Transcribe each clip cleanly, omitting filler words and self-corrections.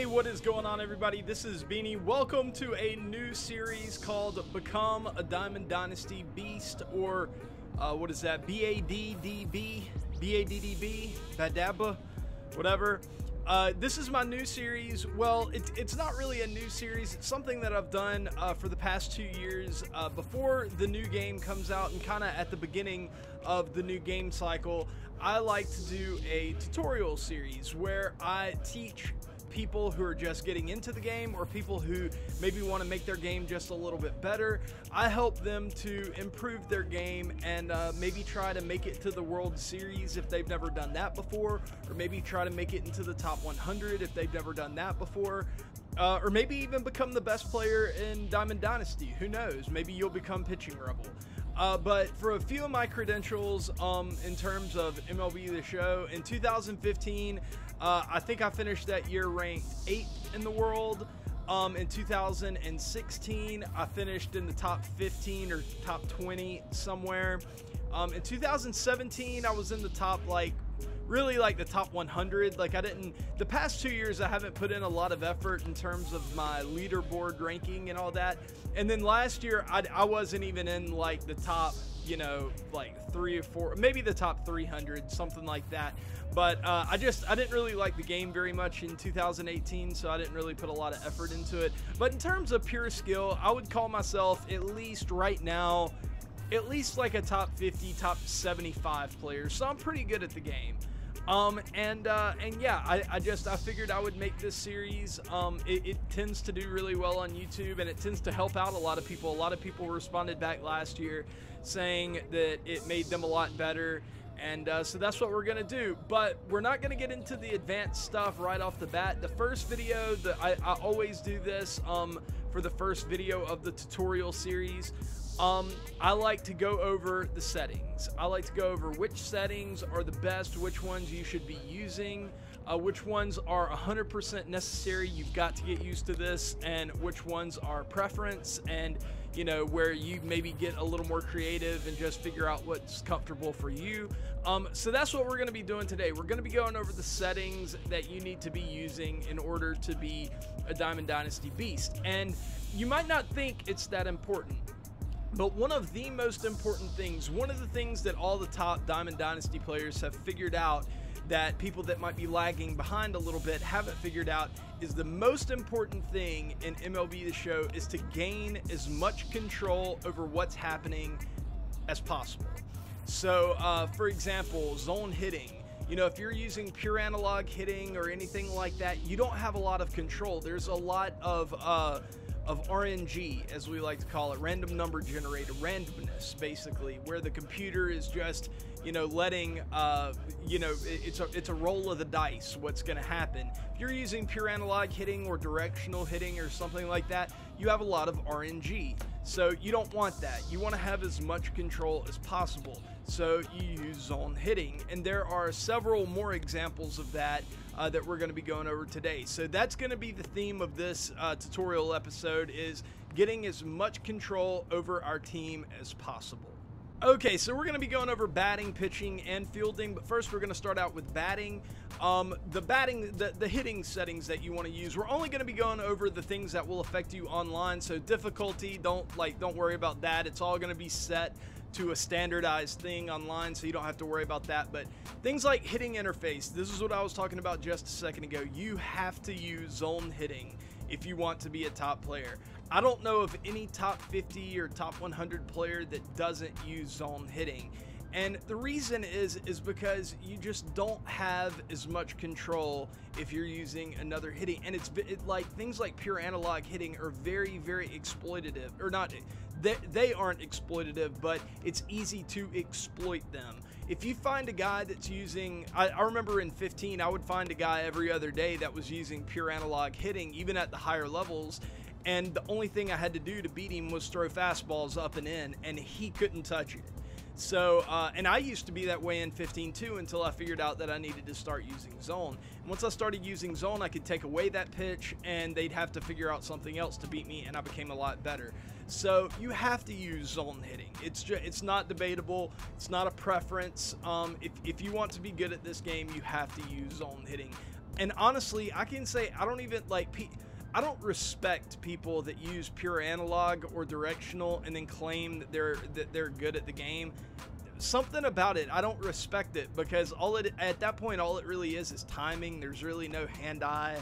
Hey, what is going on, everybody? This is Beanie. Welcome to a new series called Become a Diamond Dynasty Beast, or what is that? B-A-D-D-B? B-A-D-D-B? Badabba? Whatever. This is my new series. Well, it's not really a new series. It's something that I've done for the past 2 years before the new game comes out, and kind of at the beginning of the new game cycle. I like to do a tutorial series where I teach people who are just getting into the game, or people who maybe want to make their game just a little bit better. I help them to improve their game and maybe try to make it to the World Series if they've never done that before, or maybe try to make it into the top 100 if they've never done that before. Or maybe even become the best player in Diamond Dynasty. Who knows? Maybe you'll become Pitching Rebel. But for a few of my credentials in terms of MLB The Show, in 2015, I think I finished that year ranked 8th in the world. In 2016, I finished in the top 15 or top 20 somewhere. In 2017, I was in the top, really like the top 100. The past 2 years I haven't put in a lot of effort in terms of my leaderboard ranking and all that. And then last year I wasn't even in like the top, you know, like 3 or 4, maybe the top 300, something like that. But I didn't really like the game very much in 2018, so I didn't really put a lot of effort into it. But in terms of pure skill, I would call myself, at least right now, at least like a top 50, top 75 player. So I'm pretty good at the game. And yeah, I figured I would make this series. It tends to do really well on YouTube, and it tends to help out a lot of people. A lot of people responded back last year saying that it made them a lot better. And so that's what we're going to do. But we're not going to get into the advanced stuff right off the bat. The first video, I always do this for the first video of the tutorial series. I like to go over the settings. I like to go over which settings are the best, which ones you should be using, which ones are 100% necessary, you've got to get used to this, and which ones are preference, and you know, where you maybe get a little more creative and just figure out what's comfortable for you. So that's what we're going to be doing today. We're going to be going over the settings that you need to be using in order to be a Diamond Dynasty Beast. And you might not think it's that important, but one of the most important things, one of the things that all the top Diamond Dynasty players have figured out, that people that might be lagging behind a little bit haven't figured out, is the most important thing in MLB The Show is to gain as much control over what's happening as possible. So, for example, zone hitting. You know, if you're using pure analog hitting or anything like that, you don't have a lot of control. There's a lot of RNG, as we like to call it, random number generator, randomness, basically, where the computer is just, you know, letting, you know, it's a roll of the dice what's going to happen. If you're using pure analog hitting or directional hitting or something like that, you have a lot of RNG. So you don't want that. You want to have as much control as possible. So you use zone hitting, and there are several more examples of that that we're going to be going over today. So that's going to be the theme of this tutorial episode, is getting as much control over our team as possible. Okay, so we're going to be going over batting, pitching, and fielding, but first we're going to start out with batting. The hitting settings that you want to use, we're only going to be going over the things that will affect you online. So difficulty, don't worry about that. It's all going to be set to a standardized thing online, so you don't have to worry about that. But things like hitting interface, this is what I was talking about just a second ago. You have to use zone hitting if you want to be a top player. I don't know of any top 50 or top 100 player that doesn't use zone hitting. And the reason is because you just don't have as much control if you're using another hitting. And it's like things like pure analog hitting are very, very exploitative, or not. They aren't exploitative, but it's easy to exploit them. If you find a guy that's using, I remember in 15, I would find a guy every other day that was using pure analog hitting, even at the higher levels. And the only thing I had to do to beat him was throw fastballs up and in, and he couldn't touch it. So, and I used to be that way in 15 too, until I figured out that I needed to start using zone. And once I started using zone, I could take away that pitch, and they'd have to figure out something else to beat me, and I became a lot better. So you have to use zone hitting. It's not debatable. It's not a preference. If you want to be good at this game, you have to use zone hitting. And honestly, I can say I don't even like, I don't respect people that use pure analog or directional and then claim that they're good at the game. Something about it, I don't respect it, because at that point all it really is timing. There's really no hand-eye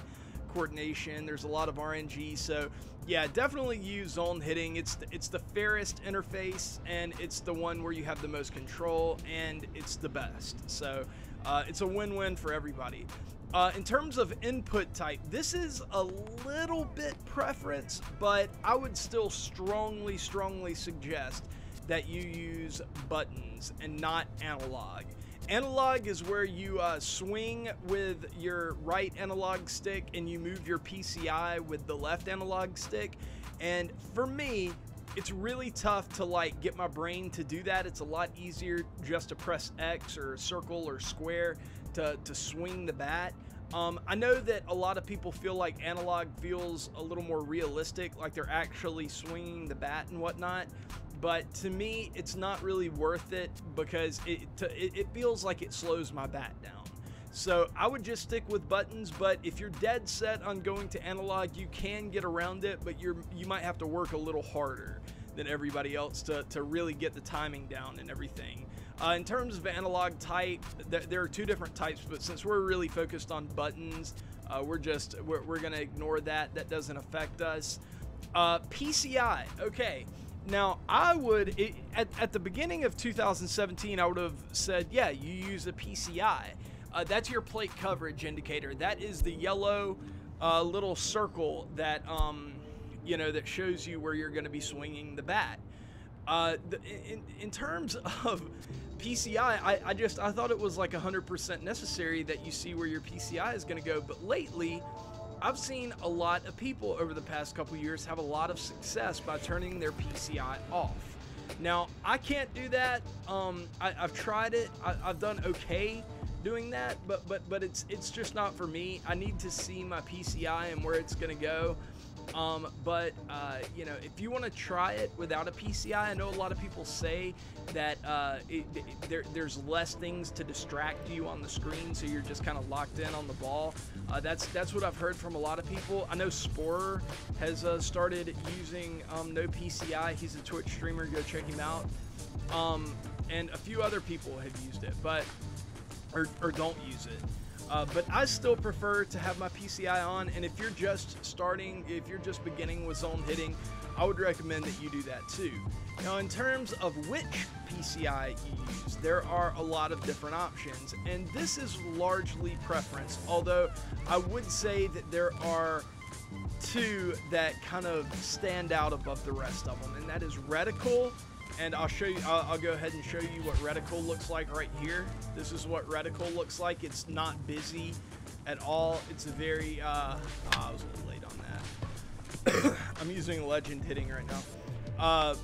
coordination. There's a lot of RNG. So yeah, definitely use zone hitting. It's the fairest interface, and it's the one where you have the most control, and it's the best. So it's a win-win for everybody. In terms of input type, this is a little bit preference, but I would still strongly suggest that you use buttons and not analog. Analog is where you swing with your right analog stick and you move your PCI with the left analog stick. And for me, it's really tough to like get my brain to do that. It's a lot easier just to press X or circle or square to swing the bat. I know that a lot of people feel like analog feels a little more realistic, like they're actually swinging the bat and whatnot. But to me, it's not really worth it, because it feels like it slows my bat down. So I would just stick with buttons. But if you're dead set on going to analog, you can get around it, but you might have to work a little harder than everybody else to really get the timing down and everything. In terms of analog type, there are two different types, but since we're really focused on buttons, we're gonna ignore that. That doesn't affect us. PCI, okay. Now, I would, at the beginning of 2017, I would have said, yeah, you use a PCI. That's your plate coverage indicator. That is the yellow little circle that, you know, that shows you where you're going to be swinging the bat. In terms of PCI, I thought it was like 100% necessary that you see where your PCI is going to go. But lately, I've seen a lot of people over the past couple years have a lot of success by turning their PCI off. Now, I can't do that. I've tried it. I've done okay doing that, but it's just not for me. I need to see my PCI and where it's gonna go. You know, if you want to try it without a PCI, I know a lot of people say that there's less things to distract you on the screen, so you're just kind of locked in on the ball. That's what I've heard from a lot of people. I know Sporer has started using no PCI. He's a Twitch streamer. Go check him out. And a few other people have used it, or don't use it. But I still prefer to have my PCI on, and if you're just beginning with zone hitting, I would recommend that you do that too. Now, in terms of which PCI you use, there are a lot of different options, and this is largely preference, although I would say that there are two that kind of stand out above the rest of them, and that is reticle. And I'll show you, I'll go ahead and show you what reticle looks like right here. This is what reticle looks like. It's not busy at all. It's a very, I was a little late on that. I'm using legend hitting right now.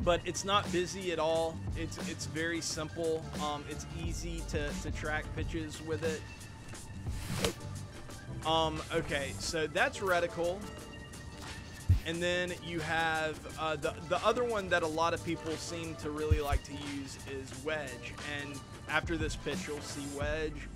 But it's not busy at all. It's very simple. It's easy to track pitches with it. Okay, so that's reticle. And then you have the other one that a lot of people seem to really like to use is wedge. And after this pitch, you'll see wedge.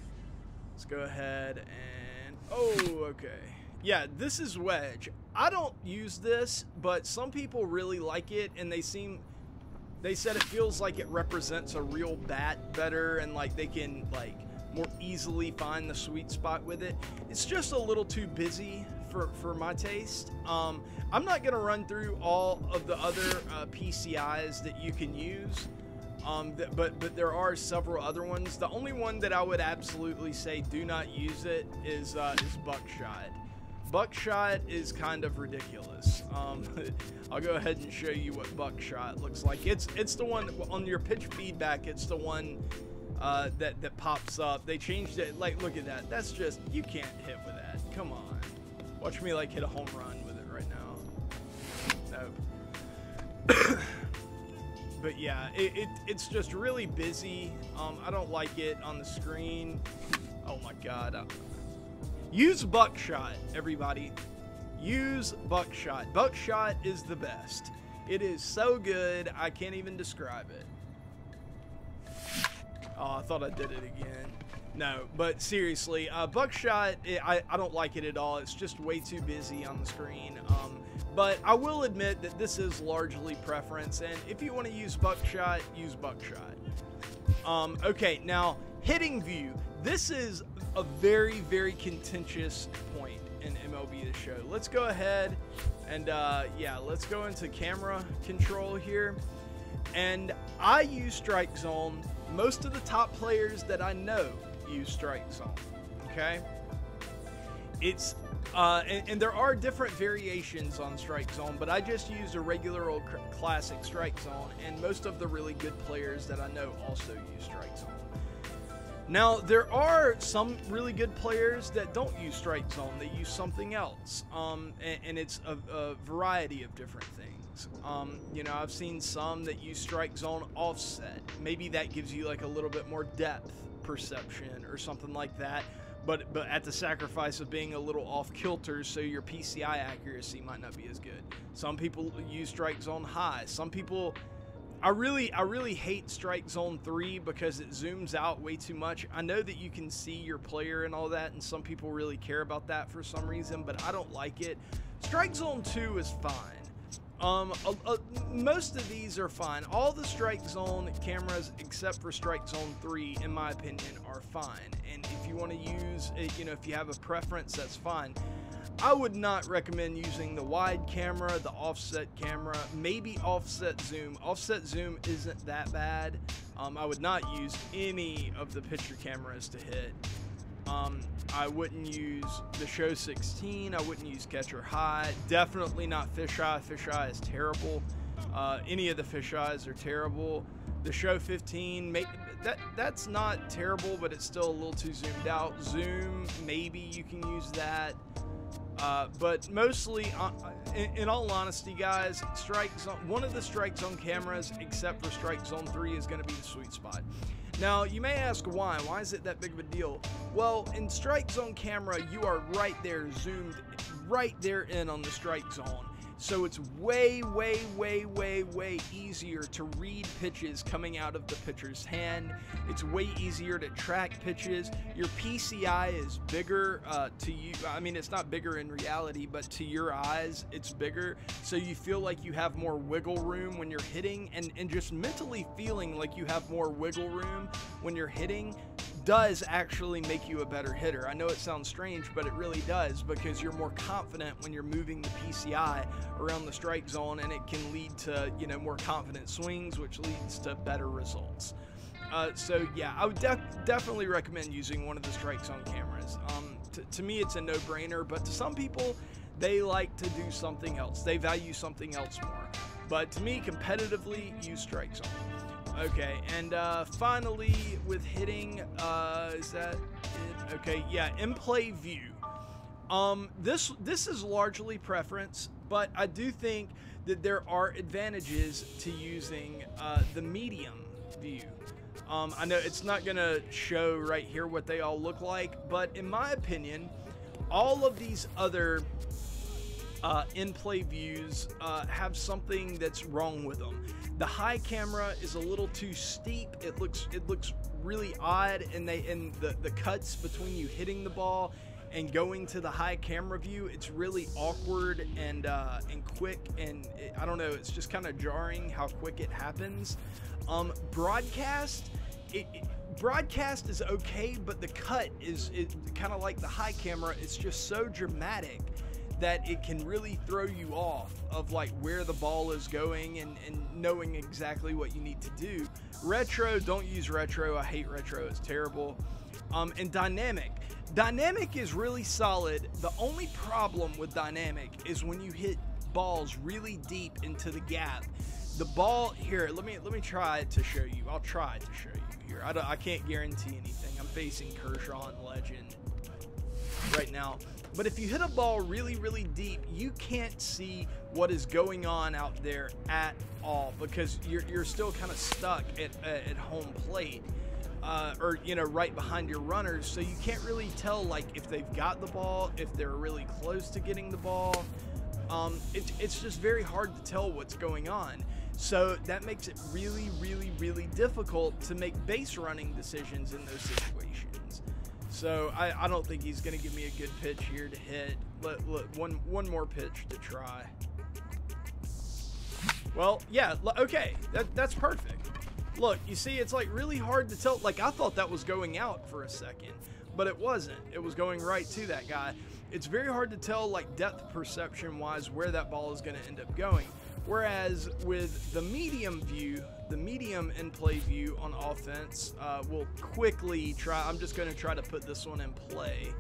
Let's go ahead and, oh, okay. Yeah, this is wedge. I don't use this, but some people really like it, and they said it feels like it represents a real bat better, and like they can like more easily find the sweet spot with it. It's just a little too busy for my taste. I'm not gonna run through all of the other PCIs that you can use, but there are several other ones. The only one that I would absolutely say do not use it is buckshot. Buckshot is kind of ridiculous. I'll go ahead and show you what buckshot looks like. It's the one on your pitch feedback. It's the one that pops up. They changed it. Like, look at that. That's just, you can't hit with that. Come on. Watch me like hit a home run with it right now. Nope. But yeah, it's just really busy. I don't like it on the screen. Oh my God. Use buckshot, everybody. Use buckshot. Buckshot is the best. It is so good, I can't even describe it. Oh, I thought I did it again. No, but seriously, buckshot, I don't like it at all. It's just way too busy on the screen. But I will admit that this is largely preference, and if you want to use buckshot, use buckshot. Okay, now hitting view. This is a very, very contentious point in MLB The Show. Let's go ahead and yeah, let's go into camera control here. And I use strike zone. Most of the top players that I know use strike zone. Okay, it's and there are different variations on strike zone, but I just used a regular old classic strike zone, and most of the really good players that I know also use strike zone. Now, there are some really good players that don't use strike zone. They use something else, and it's a variety of different things. You know, I've seen some that use strike zone offset. Maybe that gives you like a little bit more depth perception or something like that, but at the sacrifice of being a little off kilter, so your PCI accuracy might not be as good. Some people use strike zone high. Some people, I really hate strike zone 3 because it zooms out way too much. I know that you can see your player and all that, and some people really care about that for some reason, but I don't like it. Strike zone 2 is fine. Most of these are fine. All the strike zone cameras except for strike zone 3, in my opinion, are fine. And if you want to use it, you know, if you have a preference, that's fine. I would not recommend using the wide camera, the offset camera, maybe offset zoom. Offset zoom isn't that bad. I would not use any of the picture cameras to hit. I wouldn't use the Show 16. I wouldn't use Catcher High. Definitely not Fisheye. Fisheye is terrible. Any of the fisheyes are terrible. The Show 15, that's not terrible, but it's still a little too zoomed out. Zoom, maybe you can use that. But mostly, in all honesty, guys, strike zone, one of the strike zone cameras, except for strike zone 3, is going to be the sweet spot. Now, you may ask why. Why is it that big of a deal? Well, in strike zone camera, you are right there, zoomed right there in on the strike zone. So it's way easier to read pitches coming out of the pitcher's hand. It's way easier to track pitches. Your PCI is bigger to you. I mean, it's not bigger in reality, but to your eyes, it's bigger. So you feel like you have more wiggle room when you're hitting, and just mentally feeling like you have more wiggle room when you're hitting does actually make you a better hitter. I know it sounds strange, but it really does, because you're more confident when you're moving the PCI around the strike zone, and it can lead to, you know, more confident swings, which leads to better results. So yeah, I would definitely recommend using one of the strike zone cameras. To me, it's a no-brainer, but to some people, they like to do something else. They value something else more. But to me, competitively, use strike zone. Okay, and finally with hitting, is that it? Okay, yeah, in play view. This is largely preference, but I do think that there are advantages to using the medium view. I know it's not gonna show right here what they all look like, but in my opinion, all of these other in-play views have something that's wrong with them. The high camera is a little too steep. It looks really odd, and the cuts between you hitting the ball and going to the high camera view, it's really awkward and quick, and I don't know, it's just kind of jarring how quick it happens. Broadcast is okay, but the cut is kind of like the high camera. It's just so dramatic that it can really throw you off of like where the ball is going and knowing exactly what you need to do. Retro, don't use retro. I hate retro. It's terrible. And dynamic is really solid. The only problem with dynamic is when you hit balls really deep into the gap. The ball here, let me try to show you. I'll try to show you here. I can't guarantee anything. I'm facing Kershaw and Legend right now. But if you hit a ball really deep, you can't see what is going on out there at all, because you're still kind of stuck at home plate, or you know, right behind your runners. So you can't really tell like if they've got the ball, if they're really close to getting the ball. It's just very hard to tell what's going on. So that makes it really difficult to make base running decisions in those situations. So I don't think he's going to give me a good pitch here to hit. One more pitch to try. Well, yeah, okay, that's perfect. Look, you see, it's like really hard to tell. Like, I thought that was going out for a second, but it wasn't. It was going right to that guy. It's very hard to tell, like, depth perception wise where that ball is going to end up going. Whereas with the medium view, the medium in play view on offense, we'll quickly try. I'm just going to try to put this one in play.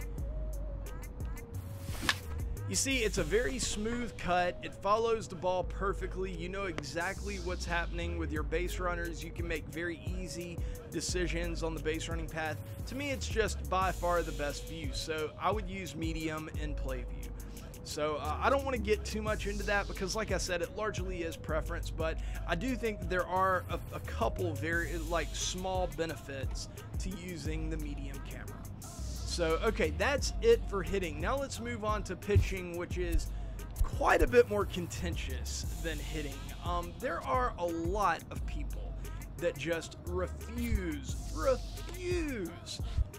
You see, it's a very smooth cut. It follows the ball perfectly. You know exactly what's happening with your base runners. You can make very easy decisions on the base running path. To me, it's just by far the best view. So I would use medium in play view. So I don't want to get too much into that because, like I said, it largely is preference, but I do think there are a couple very small benefits to using the medium camera. So, okay, that's it for hitting. Now let's move on to pitching, which is quite a bit more contentious than hitting. There are a lot of people that just refuse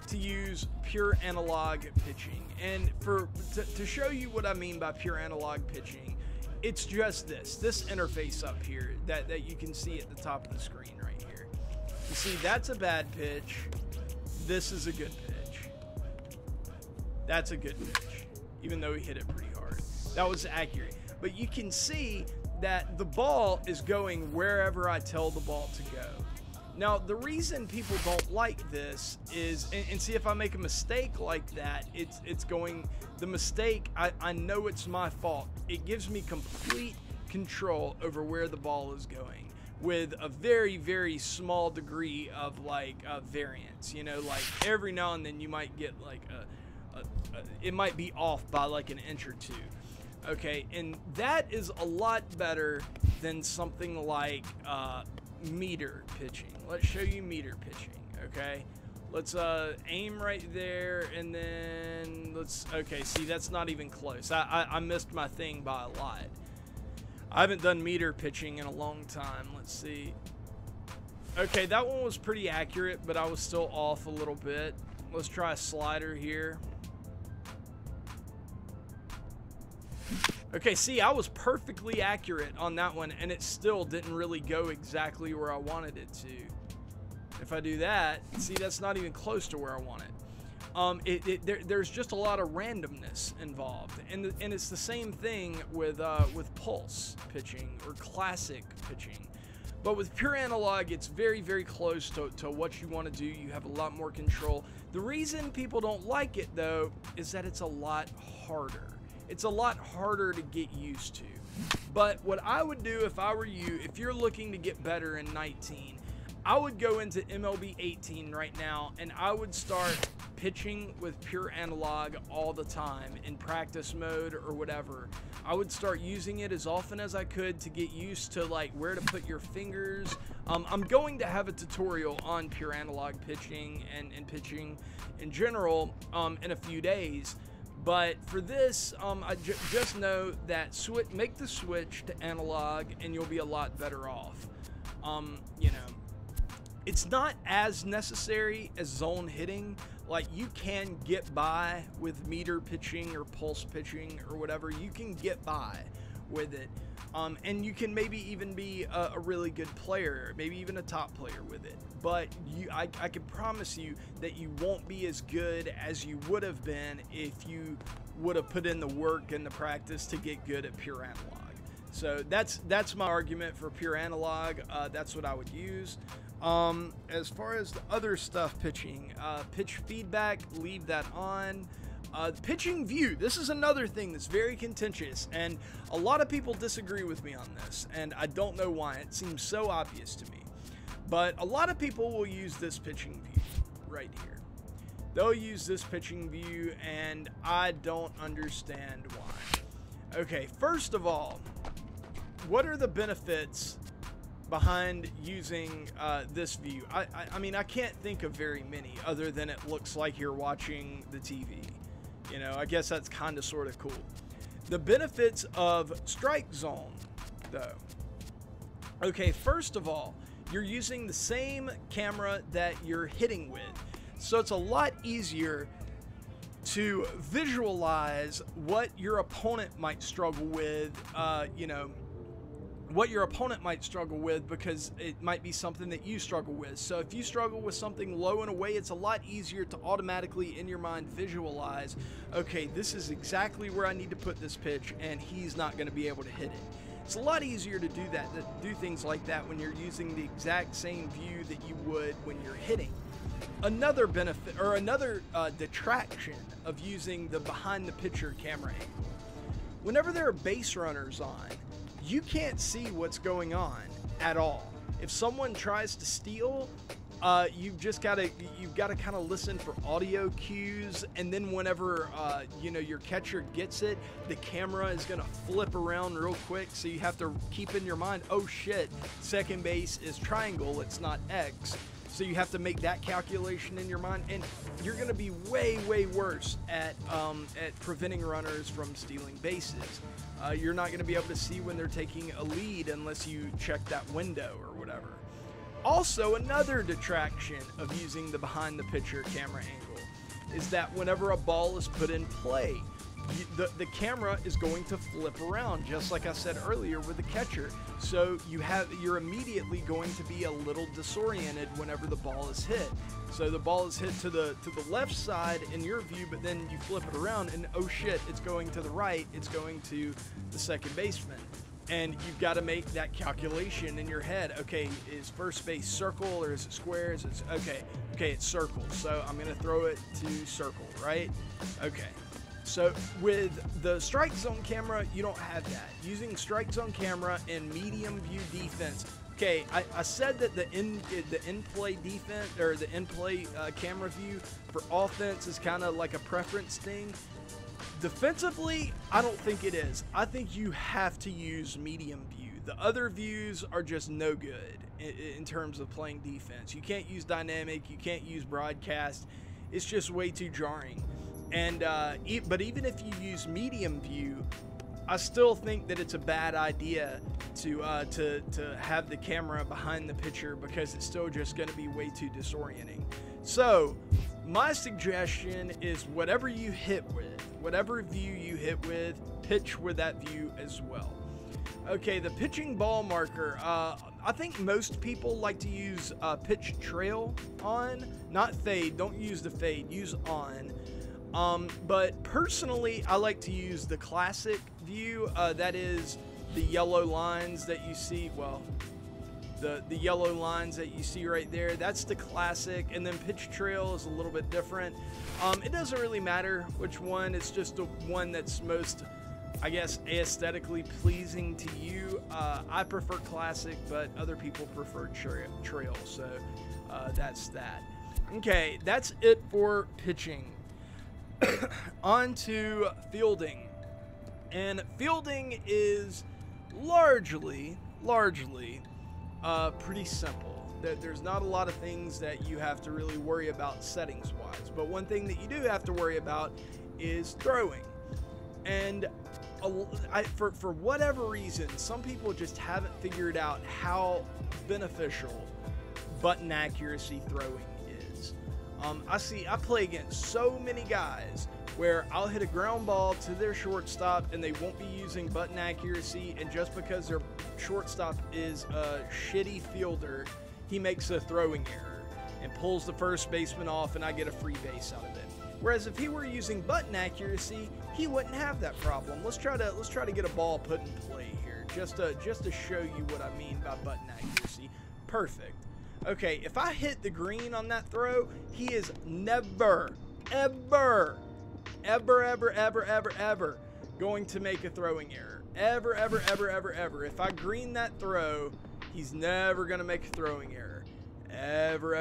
to use pure analog pitching. And to show you what I mean by pure analog pitching, it's just this interface up here that you can see at the top of the screen right here. You see, that's a bad pitch. This is a good pitch. That's a good pitch, even though he hit it pretty hard. That was accurate. But you can see that the ball is going wherever I tell the ball to go. Now, the reason people don't like this is, and see, if I make a mistake like that, it's going, the mistake, I know it's my fault. It gives me complete control over where the ball is going with a very, very small degree of variance. You know, like every now and then you might get like it might be off by like an inch or two. Okay, and that is a lot better than something like meter pitching. Let's show you meter pitching. Okay, let's aim right there, and then okay, see, that's not even close. I missed my thing by a lot. I haven't done meter pitching in a long time. Let's see. Okay, that one was pretty accurate, but I was still off a little bit. Let's try a slider here. Okay, see, I was perfectly accurate on that one, and it still didn't really go exactly where I wanted it to. If I do that, see, that's not even close to where I want it. There's just a lot of randomness involved, and it's the same thing with pulse pitching or classic pitching. But with pure analog, it's very, very close to what you want to do. You have a lot more control. The reason people don't like it, though, is that it's a lot harder. It's a lot harder to get used to. But what I would do if I were you, if you're looking to get better in 19, I would go into MLB 18 right now, and I would start pitching with pure analog all the time in practice mode or whatever. I would start using it as often as I could to get used to like where to put your fingers. I'm going to have a tutorial on pure analog pitching and pitching in general in a few days. But for this, I just know that make the switch to analog and you'll be a lot better off. You know, it's not as necessary as zone hitting. Like, you can get by with meter pitching or pulse pitching or whatever. You can get by with it. And you can maybe even be a really good player, maybe even a top player with it. But I can promise you that you won't be as good as you would have been if you would have put in the work and the practice to get good at pure analog. So that's my argument for pure analog. That's what I would use. As far as the other stuff pitching, pitch feedback, leave that on. Pitching view, this is another thing that's very contentious, and a lot of people disagree with me on this, and I don't know why. It seems so obvious to me. But a lot of people will use this pitching view right here. They'll use this pitching view, and I don't understand why. Okay, first of all, what are the benefits behind using this view? I mean, I can't think of very many other than it looks like you're watching the TV. You know, I guess that's kind of sort of cool. The benefits of strike zone, though. Okay, first of all, you're using the same camera that you're hitting with. So it's a lot easier to visualize what your opponent might struggle with, what your opponent might struggle with, because it might be something that you struggle with. So if you struggle with something low and away, it's a lot easier to automatically in your mind visualize, okay, this is exactly where I need to put this pitch and he's not going to be able to hit it. It's a lot easier to do that, to do things like that when you're using the exact same view that you would when you're hitting. Another benefit, or another detraction of using the behind the pitcher camera angle. Whenever there are base runners on, you can't see what's going on at all. If someone tries to steal, you've got to kind of listen for audio cues, and then whenever your catcher gets it, the camera is going to flip around real quick, so you have to keep in your mind, oh shit, second base is triangle, it's not X. So you have to make that calculation in your mind, and you're going to be way, way worse at preventing runners from stealing bases. You're not going to be able to see when they're taking a lead unless you check that window or whatever. Also, another detraction of using the behind the pitcher camera angle is that whenever a ball is put in play, the camera is going to flip around, just like I said earlier with the catcher. So you're immediately going to be a little disoriented whenever the ball is hit. So the ball is hit to the left side in your view, but then you flip it around and oh shit, it's going to the right, it's going to the second baseman. And you've got to make that calculation in your head. Okay, is first base circle or is it square? Okay, it's circle. So I'm going to throw it to circle, right? Okay. So with the strike zone camera, you don't have that. Using strike zone camera in medium view defense. Okay, I said that the in-play defense, or the in-play camera view for offense is kind of like a preference thing. Defensively, I don't think it is. I think you have to use medium view. The other views are just no good in terms of playing defense. You can't use dynamic, you can't use broadcast. It's just way too jarring. And but even if you use medium view, I still think that it's a bad idea to have the camera behind the pitcher, because it's still just going to be way too disorienting. So my suggestion is whatever you hit with, whatever view you hit with, pitch with that view as well. Okay, the pitching ball marker. I think most people like to use pitch trail on, not fade. Don't use the fade, use on. But personally, I like to use the classic view. That is the yellow lines that you see. Well, the yellow lines that you see right there, that's the classic. And then pitch trail is a little bit different. It doesn't really matter which one. It's just the one that's most, I guess, aesthetically pleasing to you. I prefer classic, but other people prefer trail. So that's that. Okay, that's it for pitching. On to fielding. And fielding is largely pretty simple. There's not a lot of things that you have to really worry about settings wise, but one thing that you do have to worry about is throwing. And for whatever reason, some people just haven't figured out how beneficial button accuracy throwing is. I play against so many guys where I'll hit a ground ball to their shortstop and they won't be using button accuracy, and just because their shortstop is a shitty fielder, he makes a throwing error and pulls the first baseman off, and I get a free base out of it. Whereas if he were using button accuracy, he wouldn't have that problem. Let's try to get a ball put in play here, just to show you what I mean by button accuracy. Perfect. Okay, if I hit the green on that throw, he is never, ever going to make a throwing error. Ever. If I green that throw, he's never going to make a throwing error. Ever.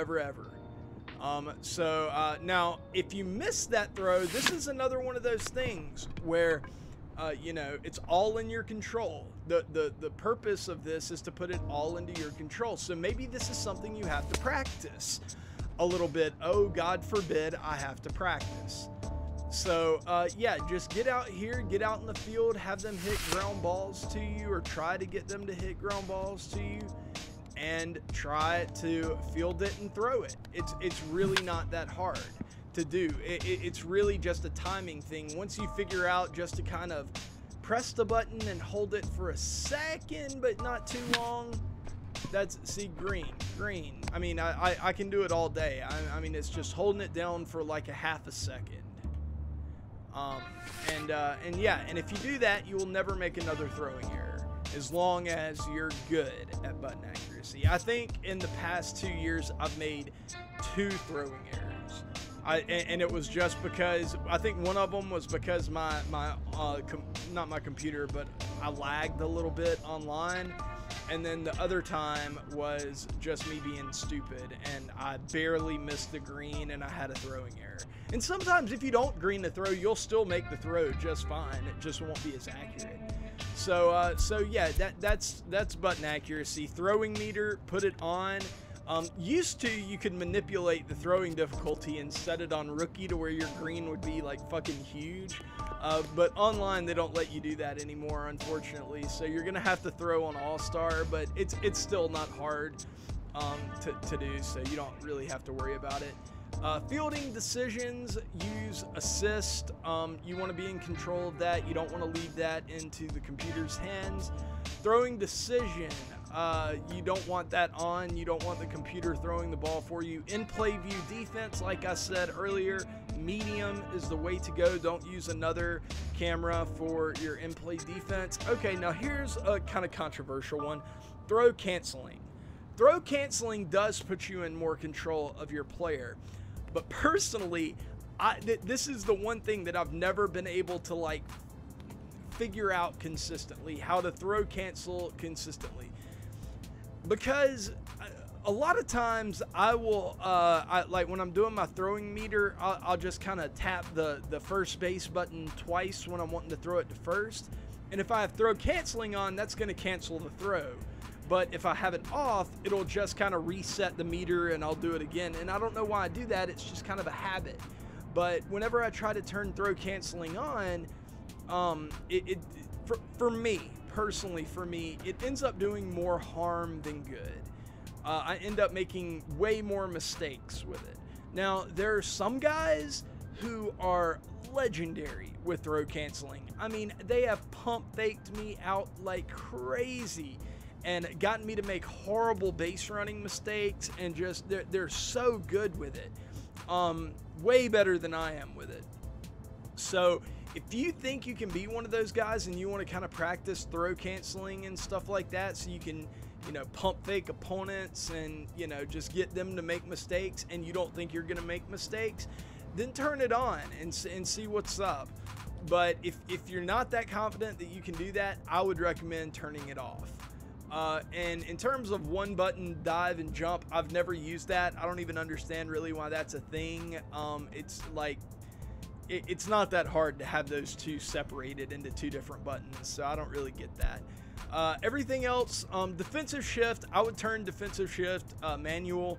Now, if you miss that throw, this is another one of those things where, it's all in your control. The purpose of this is to put it all into your control. So maybe this is something you have to practice a little bit. Oh, God forbid I have to practice. So, yeah, just get out here, get out in the field, have them hit ground balls to you, or try to get them to hit ground balls to you. and try to field it and throw it. It's really not that hard to do. It's really just a timing thing. Once you figure out just to kind of press the button and hold it for a second, but not too long. That's, see, green. I mean, I can do it all day. I mean, it's just holding it down for like a half a second. And yeah, and if you do that, you will never make another throwing error as long as you're good at button accuracy. I think in the past 2 years, I've made 2 throwing errors. And it was just because, I think one of them was because not my computer, but I lagged a little bit online. And then the other time was just me being stupid, and I barely missed the green, and I had a throwing error. And sometimes if you don't green the throw, you'll still make the throw just fine. It just won't be as accurate. So yeah, that's button accuracy. Throwing meter, put it on. Used to, you could manipulate the throwing difficulty and set it on rookie to where your green would be like fucking huge. But online, they don't let you do that anymore, unfortunately. So you're gonna have to throw on All-Star, but it's still not hard to do, so you don't really have to worry about it. Fielding decisions, use assist. You want to be in control of that. You don't want to leave that into the computer's hands. Throwing decision, you don't want that on. You don't want the computer throwing the ball for you. In play view defense, like I said earlier, medium is the way to go. Don't use another camera for your in play defense. Okay, now here's a kind of controversial one. Throw canceling. Throw canceling does put you in more control of your player. But personally, this is the one thing that I've never been able to like figure out consistently, how to throw cancel consistently. Because a lot of times I will, like when I'm doing my throwing meter, I'll just kind of tap the first base button twice when I'm wanting to throw it to first. And if I have throw canceling on, that's going to cancel the throw. But if I have it off, it'll just kind of reset the meter and I'll do it again. And I don't know why I do that. It's just kind of a habit. But whenever I try to turn throw canceling on, for me, personally, it ends up doing more harm than good. I end up making way more mistakes with it. Now, there are some guys who are legendary with throw canceling. I mean, they have pump faked me out like crazy and gotten me to make horrible base running mistakes, and just they're so good with it. Way better than I am with it. So if you think you can be one of those guys and you want to kind of practice throw canceling and stuff like that, so you can, you know, pump fake opponents and, you know, just get them to make mistakes, and you don't think you're going to make mistakes, then turn it on and see what's up. But if you're not that confident that you can do that, I would recommend turning it off. And in terms of one button dive and jump, I've never used that. I don't even understand really why that's a thing. It's like, it's not that hard to have those two separated into 2 different buttons, so I don't really get that. Everything else, defensive shift, I would turn defensive shift manual.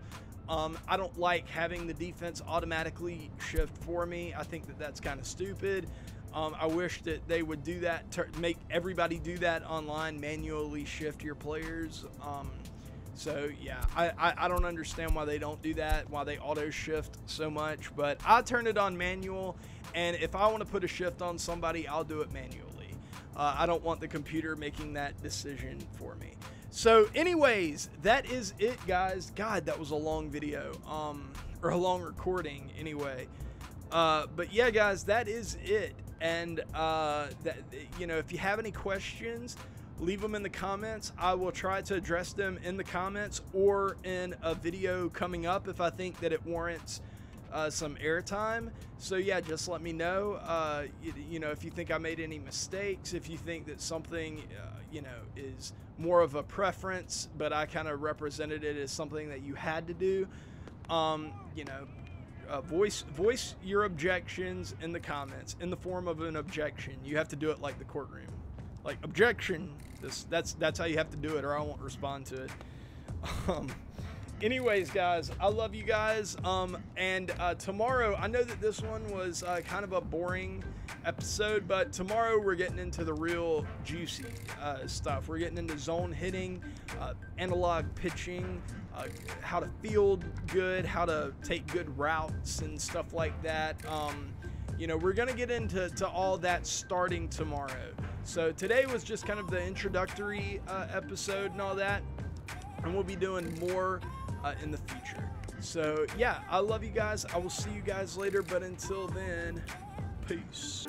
I don't like having the defense automatically shift for me. I think that that's kind of stupid. I wish that they would do that, make everybody do that online, manually shift your players. So yeah, I don't understand why they don't do that, why they auto shift so much, but I turn it on manual, and if I want to put a shift on somebody, I'll do it manually. I don't want the computer making that decision for me. So anyways, that is it, guys. God, that was a long video, or a long recording anyway. But yeah, guys, that is it. And you know, if you have any questions, leave them in the comments. I will try to address them in the comments or in a video coming up if I think that it warrants some airtime. So yeah, just let me know. You know, if you think I made any mistakes, if you think that something you know, is more of a preference, but I kind of represented it as something that you had to do, you know, voice your objections in the comments in the form of an objection. You have to do it like the courtroom, like objection. That's how you have to do it, or I won't respond to it. Anyways, guys, I love you guys. And tomorrow, I know that this one was kind of a boring episode, but tomorrow we're getting into the real juicy stuff. We're getting into zone hitting, analog pitching, how to field good, how to take good routes and stuff like that. You know, we're gonna get into all that starting tomorrow. So today was just kind of the introductory episode and all that, and we'll be doing more in the future. So yeah, I love you guys. I will see you guys later, but until then, peace.